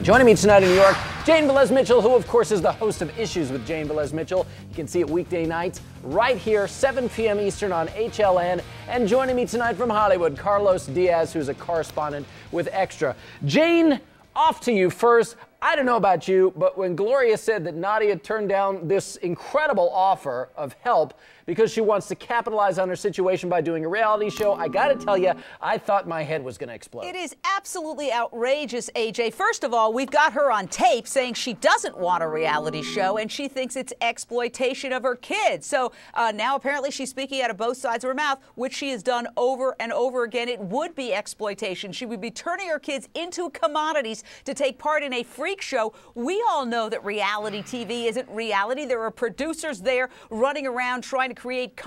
Joining me tonight in New York, Jane Velez-Mitchell, who of course is the host of Issues with Jane Velez-Mitchell. You can see it weekday nights right here, 7 p.m. Eastern on HLN. And joining me tonight from Hollywood, Carlos Diaz, who's a correspondent with Extra. Jane, off to you first. I don't know about you, but when Gloria said that Nadia turned down this incredible offer of help because she wants to capitalize on her situation by doing a reality show, I gotta tell you, I thought my head was gonna explode. It is absolutely outrageous, AJ. First of all, we've got her on tape saying she doesn't want a reality show and she thinks it's exploitation of her kids. So now apparently she's speaking out of both sides of her mouth, which she has done over and over again. It would be exploitation. She would be turning her kids into commodities to take part in a freak show. We all know that reality TV isn't reality. There are producers there running around trying to create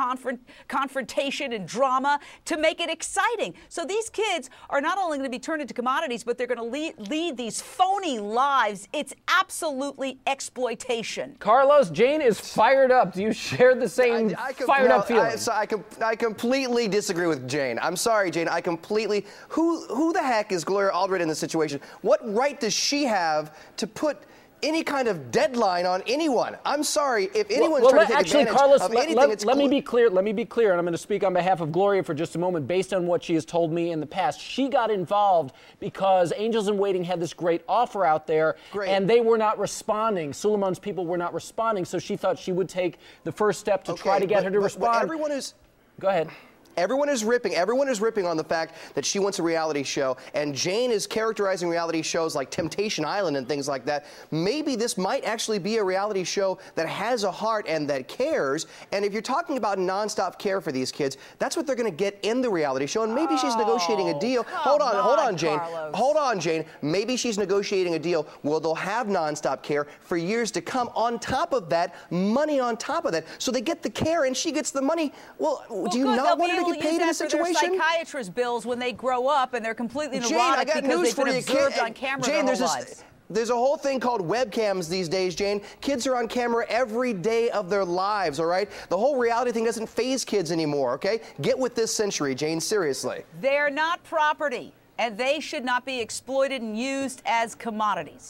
confrontation and drama to make it exciting. So these kids are not only going to be turned into commodities, but they're going to lead these phony lives. It's absolutely exploitation. Carlos, Jane is fired up. Do you share the same fired up feeling? I completely disagree with Jane. I'm sorry, Jane. I completely. Who the heck is Gloria Allred in this situation? What right does she have to put any kind of deadline on anyone? I'm sorry, if anyone's trying to take advantage Carlos, of anything, let me be clear, and I'm going to speak on behalf of Gloria for just a moment. Based on what she has told me in the past, she got involved because Angels in Waiting had this great offer out there, and they were not responding. Suleiman's people were not responding, so she thought she would take the first step to try to get her to respond. But everyone is... Go ahead. Everyone is ripping on the fact that she wants a reality show, and Jane is characterizing reality shows like Temptation Island and things like that. Maybe this might actually be a reality show that has a heart and that cares. And if you're talking about nonstop care for these kids, that's what they're going to get in the reality show. And maybe she's negotiating a deal. Hold on, Jane. Carlos. Hold on, Jane. Maybe she's negotiating a deal where they'll have nonstop care for years to come. On top of that, money on top of that. So they get the care and she gets the money. Well do you not want her to get paid in a situation? Use that for their psychiatrist bills when they grow up and they're completely neurotic because they've been observed on camera their whole lives. There's a whole thing called webcams these days, Jane. Kids are on camera every day of their lives, all right? The whole reality thing doesn't faze kids anymore, okay? Get with this century, Jane, seriously. They're not property, and they should not be exploited and used as commodities.